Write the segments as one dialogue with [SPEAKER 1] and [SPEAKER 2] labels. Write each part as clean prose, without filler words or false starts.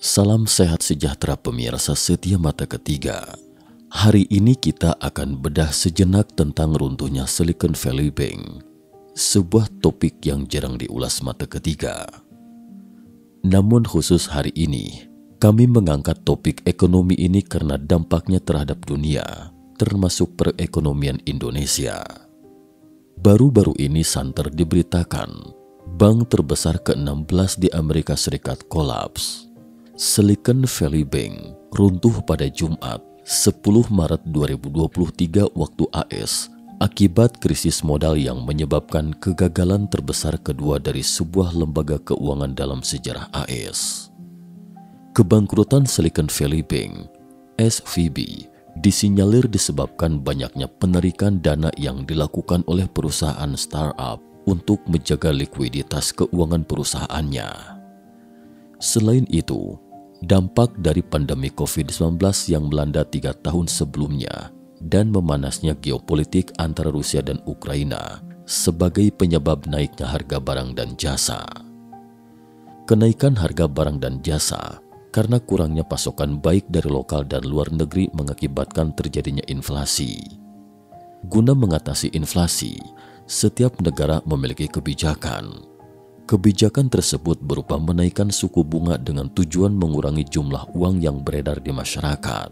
[SPEAKER 1] Salam sehat sejahtera pemirsa setia Mata Ketiga. Hari ini kita akan bedah sejenak tentang runtuhnya Silicon Valley Bank, sebuah topik yang jarang diulas Mata Ketiga. Namun khusus hari ini, kami mengangkat topik ekonomi ini karena dampaknya terhadap dunia, termasuk perekonomian Indonesia. Baru-baru ini santer diberitakan, bank terbesar ke-16 di Amerika Serikat kolaps. Silicon Valley Bank runtuh pada Jumat 10 Maret 2023 waktu AS akibat krisis modal yang menyebabkan kegagalan terbesar kedua dari sebuah lembaga keuangan dalam sejarah AS. Kebangkrutan Silicon Valley Bank, SVB, disinyalir disebabkan banyaknya penarikan dana yang dilakukan oleh perusahaan startup untuk menjaga likuiditas keuangan perusahaannya. Selain itu, dampak dari pandemi COVID-19 yang melanda 3 tahun sebelumnya dan memanasnya geopolitik antara Rusia dan Ukraina sebagai penyebab naiknya harga barang dan jasa. Kenaikan harga barang dan jasa karena kurangnya pasokan baik dari lokal dan luar negeri mengakibatkan terjadinya inflasi. Guna mengatasi inflasi, setiap negara memiliki kebijakan. Kebijakan tersebut berupa menaikkan suku bunga dengan tujuan mengurangi jumlah uang yang beredar di masyarakat.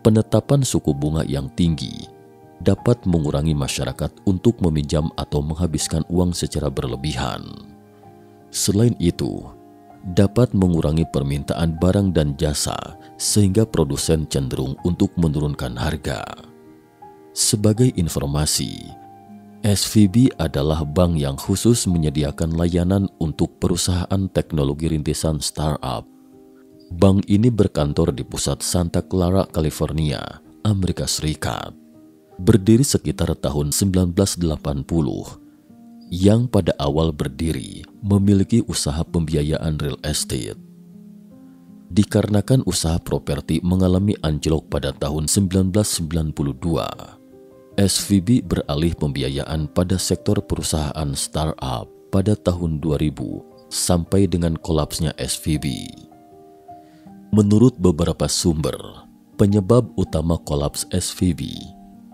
[SPEAKER 1] Penetapan suku bunga yang tinggi dapat mengurangi masyarakat untuk meminjam atau menghabiskan uang secara berlebihan. Selain itu, dapat mengurangi permintaan barang dan jasa sehingga produsen cenderung untuk menurunkan harga. Sebagai informasi, SVB adalah bank yang khusus menyediakan layanan untuk perusahaan teknologi rintisan startup. Bank ini berkantor di pusat Santa Clara, California, Amerika Serikat. Berdiri sekitar tahun 1980, yang pada awal berdiri memiliki usaha pembiayaan real estate. Dikarenakan usaha properti mengalami anjlok pada tahun 1992, SVB beralih pembiayaan pada sektor perusahaan startup pada tahun 2000 sampai dengan kolapsnya SVB. Menurut beberapa sumber, penyebab utama kolaps SVB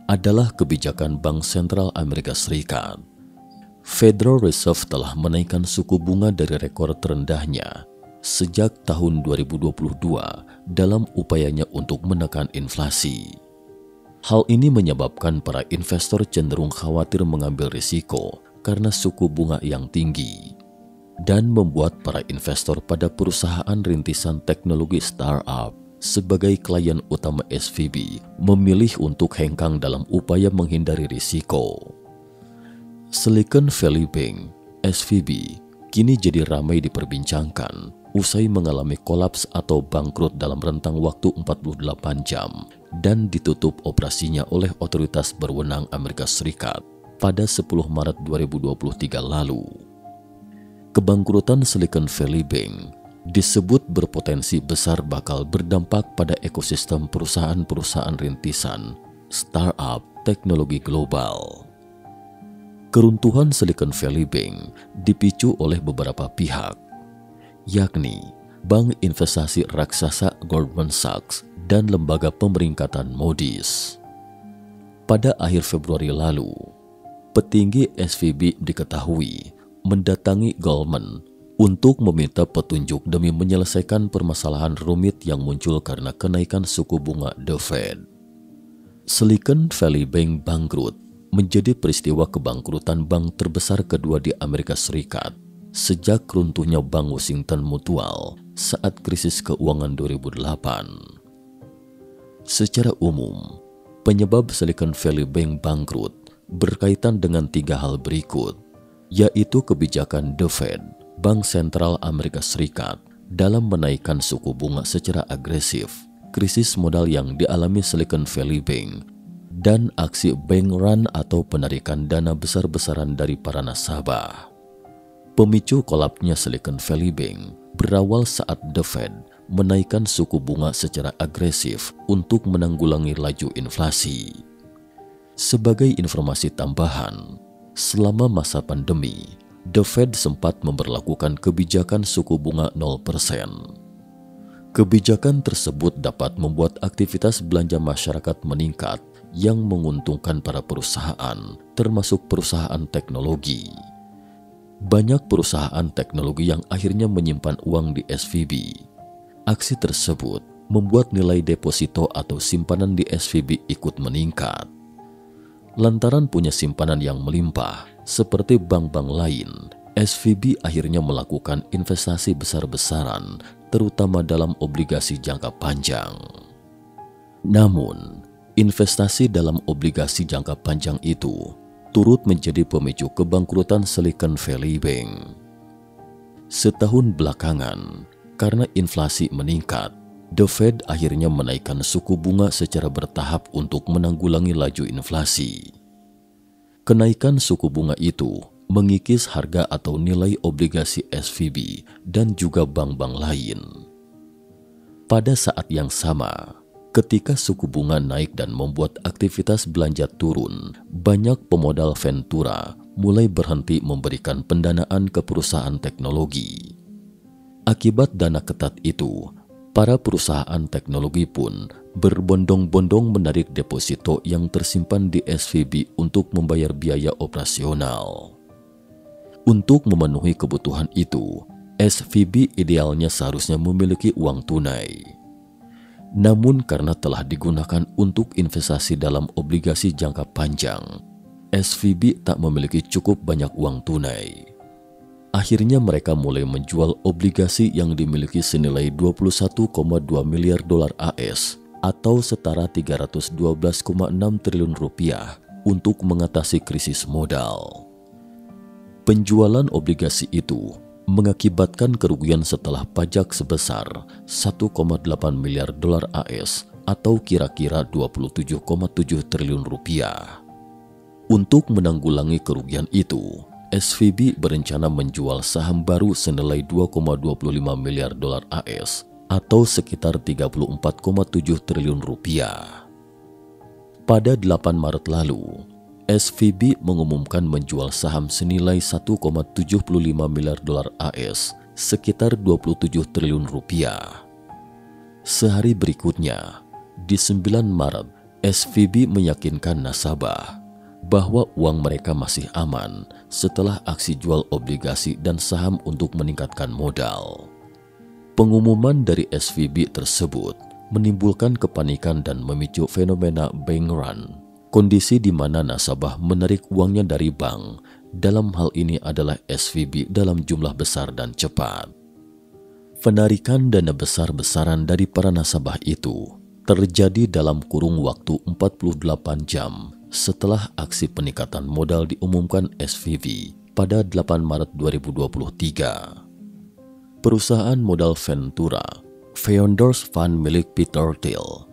[SPEAKER 1] adalah kebijakan Bank Sentral Amerika Serikat. Federal Reserve telah menaikkan suku bunga dari rekor terendahnya sejak tahun 2022 dalam upayanya untuk menekan inflasi. Hal ini menyebabkan para investor cenderung khawatir mengambil risiko karena suku bunga yang tinggi dan membuat para investor pada perusahaan rintisan teknologi startup sebagai klien utama SVB memilih untuk hengkang dalam upaya menghindari risiko. Silicon Valley Bank, SVB, kini jadi ramai diperbincangkan usai mengalami kolaps atau bangkrut dalam rentang waktu 48 jam dan ditutup operasinya oleh otoritas berwenang Amerika Serikat pada 10 Maret 2023 lalu. Kebangkrutan Silicon Valley Bank disebut berpotensi besar bakal berdampak pada ekosistem perusahaan-perusahaan rintisan, startup, teknologi global. Keruntuhan Silicon Valley Bank dipicu oleh beberapa pihak, yakni bank investasi raksasa Goldman Sachs dan lembaga pemeringkatan Moody's. Pada akhir Februari lalu, petinggi SVB diketahui mendatangi Goldman untuk meminta petunjuk demi menyelesaikan permasalahan rumit yang muncul karena kenaikan suku bunga The Fed. Silicon Valley Bank bangkrut menjadi peristiwa kebangkrutan bank terbesar kedua di Amerika Serikat sejak runtuhnya Bank Washington Mutual saat krisis keuangan 2008. Secara umum, penyebab Silicon Valley Bank bangkrut berkaitan dengan 3 hal berikut, yaitu kebijakan The Fed, Bank Sentral Amerika Serikat, dalam menaikkan suku bunga secara agresif, krisis modal yang dialami Silicon Valley Bank, dan aksi bank run atau penarikan dana besar-besaran dari para nasabah. Pemicu kolapsnya Silicon Valley Bank berawal saat The Fed menaikkan suku bunga secara agresif untuk menanggulangi laju inflasi. Sebagai informasi tambahan, selama masa pandemi, The Fed sempat memberlakukan kebijakan suku bunga 0%. Kebijakan tersebut dapat membuat aktivitas belanja masyarakat meningkat yang menguntungkan para perusahaan, termasuk perusahaan teknologi. Banyak perusahaan teknologi yang akhirnya menyimpan uang di SVB. Aksi tersebut membuat nilai deposito atau simpanan di SVB ikut meningkat. Lantaran punya simpanan yang melimpah, seperti bank-bank lain, SVB akhirnya melakukan investasi besar-besaran, terutama dalam obligasi jangka panjang. Namun, investasi dalam obligasi jangka panjang itu turut menjadi pemicu kebangkrutan Silicon Valley Bank. Setahun belakangan, karena inflasi meningkat, The Fed akhirnya menaikkan suku bunga secara bertahap untuk menanggulangi laju inflasi. Kenaikan suku bunga itu mengikis harga atau nilai obligasi SVB dan juga bank-bank lain. Pada saat yang sama, ketika suku bunga naik dan membuat aktivitas belanja turun, banyak pemodal Ventura mulai berhenti memberikan pendanaan ke perusahaan teknologi. Akibat dana ketat itu, para perusahaan teknologi pun berbondong-bondong menarik deposito yang tersimpan di SVB untuk membayar biaya operasional. Untuk memenuhi kebutuhan itu, SVB idealnya seharusnya memiliki uang tunai. Namun karena telah digunakan untuk investasi dalam obligasi jangka panjang, SVB tak memiliki cukup banyak uang tunai. Akhirnya mereka mulai menjual obligasi yang dimiliki senilai 21,2 miliar dolar AS atau setara 312,6 triliun rupiah untuk mengatasi krisis modal. Penjualan obligasi itu mengakibatkan kerugian setelah pajak sebesar 1,8 miliar dolar AS atau kira-kira 27,7 triliun rupiah. Untuk menanggulangi kerugian itu, SVB berencana menjual saham baru senilai 2,25 miliar dolar AS atau sekitar 34,7 triliun rupiah. Pada 8 Maret lalu, SVB mengumumkan menjual saham senilai 1,75 miliar dolar AS, sekitar 27 triliun rupiah. Sehari berikutnya, di 9 Maret, SVB meyakinkan nasabah bahwa uang mereka masih aman setelah aksi jual obligasi dan saham untuk meningkatkan modal. Pengumuman dari SVB tersebut menimbulkan kepanikan dan memicu fenomena bank run. Kondisi di mana nasabah menarik uangnya dari bank, dalam hal ini adalah SVB dalam jumlah besar dan cepat. Penarikan dana besar-besaran dari para nasabah itu terjadi dalam kurung waktu 48 jam setelah aksi peningkatan modal diumumkan SVB pada 8 Maret 2023. Perusahaan modal Ventura, Founders Fund milik Peter Thiel,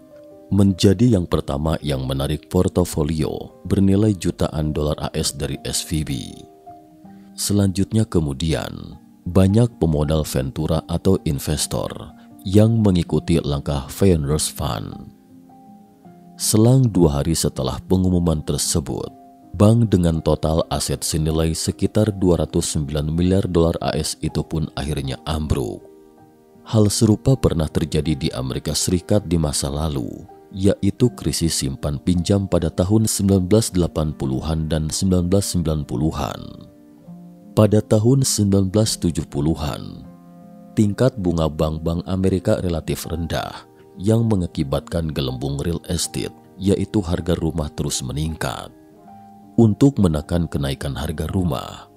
[SPEAKER 1] menjadi yang pertama yang menarik portofolio bernilai jutaan dolar AS dari SVB. Selanjutnya kemudian, banyak pemodal Ventura atau investor yang mengikuti langkah Founders Fund. Selang 2 hari setelah pengumuman tersebut, bank dengan total aset senilai sekitar 209 miliar dolar AS itu pun akhirnya ambruk. Hal serupa pernah terjadi di Amerika Serikat di masa lalu, yaitu krisis simpan pinjam pada tahun 1980-an dan 1990-an. Pada tahun 1970-an, tingkat bunga bank-bank Amerika relatif rendah yang mengakibatkan gelembung real estate, yaitu harga rumah terus meningkat. Untuk menekan kenaikan harga rumah,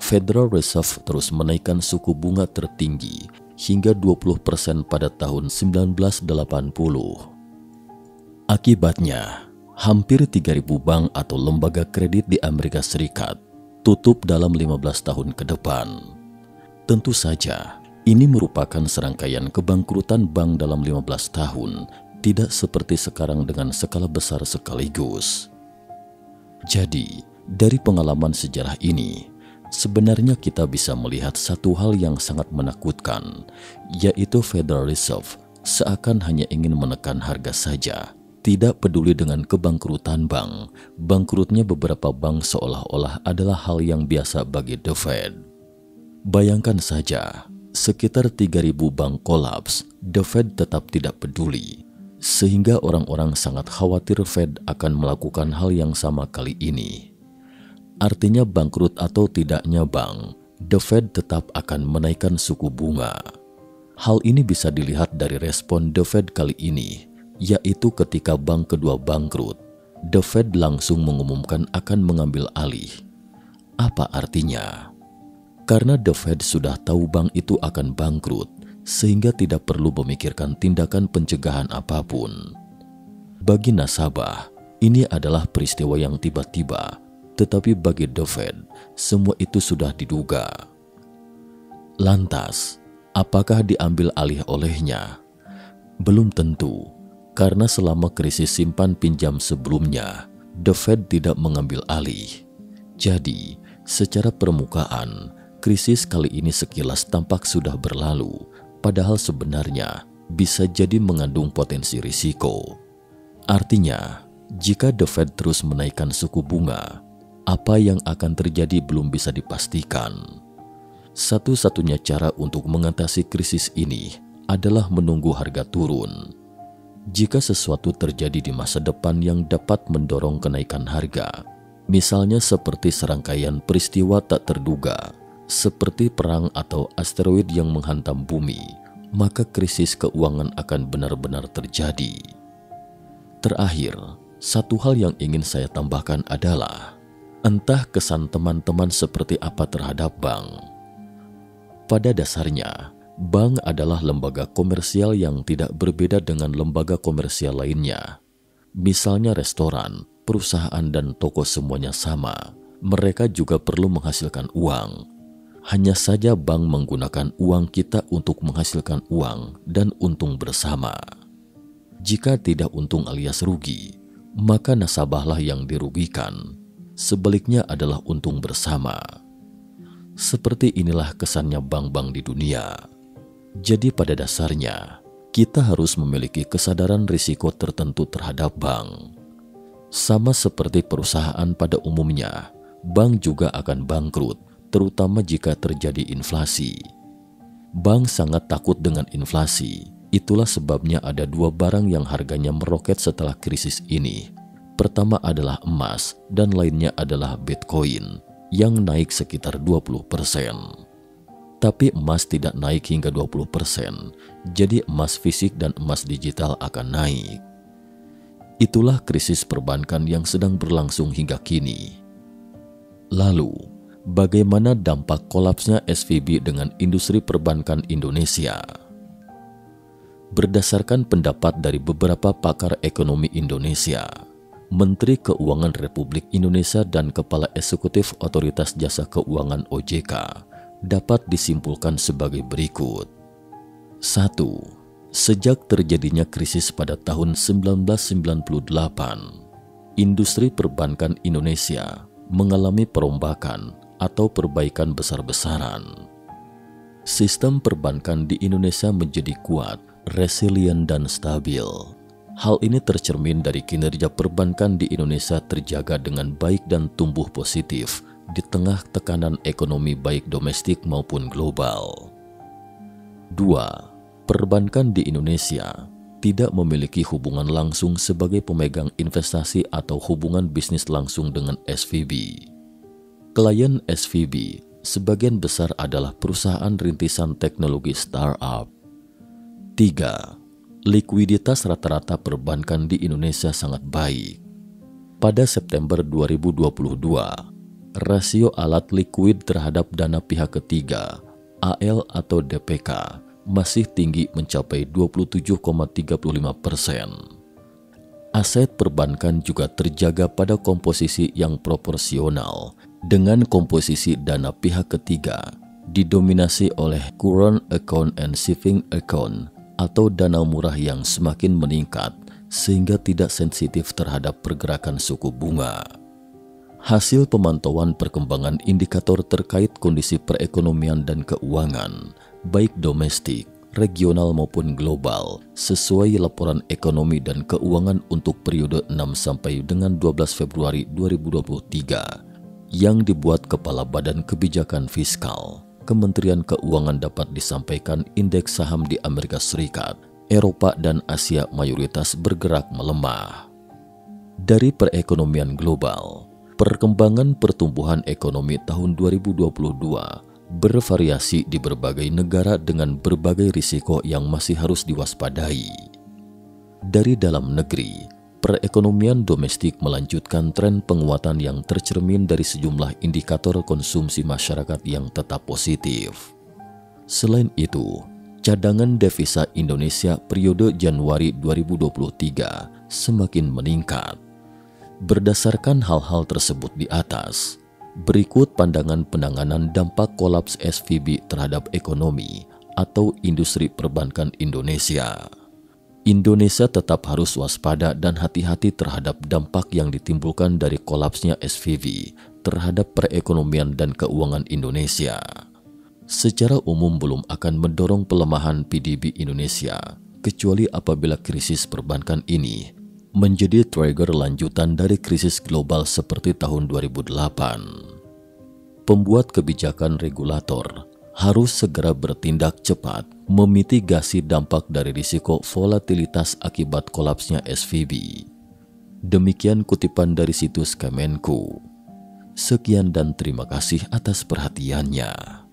[SPEAKER 1] Federal Reserve terus menaikkan suku bunga tertinggi hingga 20% pada tahun 1980. Akibatnya, hampir 3.000 bank atau lembaga kredit di Amerika Serikat tutup dalam 15 tahun ke depan. Tentu saja, ini merupakan serangkaian kebangkrutan bank dalam 15 tahun, tidak seperti sekarang dengan skala besar sekaligus. Jadi, dari pengalaman sejarah ini, sebenarnya kita bisa melihat satu hal yang sangat menakutkan, yaitu Federal Reserve seakan hanya ingin menekan harga saja, tidak peduli dengan kebangkrutan bank. Bangkrutnya beberapa bank seolah-olah adalah hal yang biasa bagi The Fed. Bayangkan saja, sekitar 3.000 bank kolaps, The Fed tetap tidak peduli. Sehingga orang-orang sangat khawatir Fed akan melakukan hal yang sama kali ini. Artinya bangkrut atau tidaknya bank, The Fed tetap akan menaikkan suku bunga. Hal ini bisa dilihat dari respon The Fed kali ini, yaitu ketika bank kedua bangkrut, The Fed langsung mengumumkan akan mengambil alih. Apa artinya? Karena The Fed sudah tahu bank itu akan bangkrut, sehingga tidak perlu memikirkan tindakan pencegahan apapun. Bagi nasabah, ini adalah peristiwa yang tiba-tiba, tetapi bagi The Fed, semua itu sudah diduga. Lantas, apakah diambil alih olehnya? Belum tentu, karena selama krisis simpan pinjam sebelumnya, The Fed tidak mengambil alih. Jadi, secara permukaan, krisis kali ini sekilas tampak sudah berlalu, padahal sebenarnya bisa jadi mengandung potensi risiko. Artinya, jika The Fed terus menaikkan suku bunga, apa yang akan terjadi belum bisa dipastikan. Satu-satunya cara untuk mengatasi krisis ini adalah menunggu harga turun. Jika sesuatu terjadi di masa depan yang dapat mendorong kenaikan harga, misalnya seperti serangkaian peristiwa tak terduga, seperti perang atau asteroid yang menghantam bumi, maka krisis keuangan akan benar-benar terjadi. Terakhir, satu hal yang ingin saya tambahkan adalah, entah kesan teman-teman seperti apa terhadap bank. Pada dasarnya, bank adalah lembaga komersial yang tidak berbeda dengan lembaga komersial lainnya. Misalnya restoran, perusahaan, dan toko semuanya sama. Mereka juga perlu menghasilkan uang. Hanya saja bank menggunakan uang kita untuk menghasilkan uang dan untung bersama. Jika tidak untung alias rugi, maka nasabahlah yang dirugikan. Sebaliknya adalah untung bersama. Seperti inilah kesannya bank-bank di dunia. Jadi pada dasarnya, kita harus memiliki kesadaran risiko tertentu terhadap bank. Sama seperti perusahaan pada umumnya, bank juga akan bangkrut, terutama jika terjadi inflasi. Bank sangat takut dengan inflasi. Itulah sebabnya ada dua barang yang harganya meroket setelah krisis ini. Pertama adalah emas dan lainnya adalah Bitcoin yang naik sekitar 20%. Tapi emas tidak naik hingga 20%, jadi emas fisik dan emas digital akan naik. Itulah krisis perbankan yang sedang berlangsung hingga kini. Lalu, bagaimana dampak kolapsnya SVB dengan industri perbankan Indonesia? Berdasarkan pendapat dari beberapa pakar ekonomi Indonesia, Menteri Keuangan Republik Indonesia dan Kepala Eksekutif Otoritas Jasa Keuangan OJK dapat disimpulkan sebagai berikut. 1. Sejak terjadinya krisis pada tahun 1998, industri perbankan Indonesia mengalami perombakan atau perbaikan besar-besaran. Sistem perbankan di Indonesia menjadi kuat, resilient, dan stabil. Hal ini tercermin dari kinerja perbankan di Indonesia terjaga dengan baik dan tumbuh positif di tengah tekanan ekonomi baik domestik maupun global. 2. Perbankan di Indonesia tidak memiliki hubungan langsung sebagai pemegang investasi atau hubungan bisnis langsung dengan SVB. Klien SVB sebagian besar adalah perusahaan rintisan teknologi startup. 3. Likuiditas rata-rata perbankan di Indonesia sangat baik. Pada September 2022, rasio alat likuid terhadap dana pihak ketiga, AL atau DPK, masih tinggi mencapai 27,35%. Aset perbankan juga terjaga pada komposisi yang proporsional dengan komposisi dana pihak ketiga didominasi oleh current account and saving account atau dana murah yang semakin meningkat sehingga tidak sensitif terhadap pergerakan suku bunga. Hasil pemantauan perkembangan indikator terkait kondisi perekonomian dan keuangan, baik domestik, regional maupun global, sesuai laporan ekonomi dan keuangan untuk periode 6 sampai dengan 12 Februari 2023 yang dibuat Kepala Badan Kebijakan Fiskal, Kementerian Keuangan dapat disampaikan indeks saham di Amerika Serikat, Eropa, dan Asia mayoritas bergerak melemah. Dari perekonomian global, perkembangan pertumbuhan ekonomi tahun 2022 bervariasi di berbagai negara dengan berbagai risiko yang masih harus diwaspadai. Dari dalam negeri, perekonomian domestik melanjutkan tren penguatan yang tercermin dari sejumlah indikator konsumsi masyarakat yang tetap positif. Selain itu, cadangan devisa Indonesia periode Januari 2023 semakin meningkat. Berdasarkan hal-hal tersebut di atas, berikut pandangan penanganan dampak kolaps SVB terhadap ekonomi atau industri perbankan Indonesia. Indonesia tetap harus waspada dan hati-hati terhadap dampak yang ditimbulkan dari kolapsnya SVB terhadap perekonomian dan keuangan Indonesia. Secara umum belum akan mendorong pelemahan PDB Indonesia, kecuali apabila krisis perbankan ini menjadi trigger lanjutan dari krisis global seperti tahun 2008. Pembuat kebijakan regulator harus segera bertindak cepat memitigasi dampak dari risiko volatilitas akibat kolapsnya SVB. Demikian kutipan dari situs Kemenku. Sekian dan terima kasih atas perhatiannya.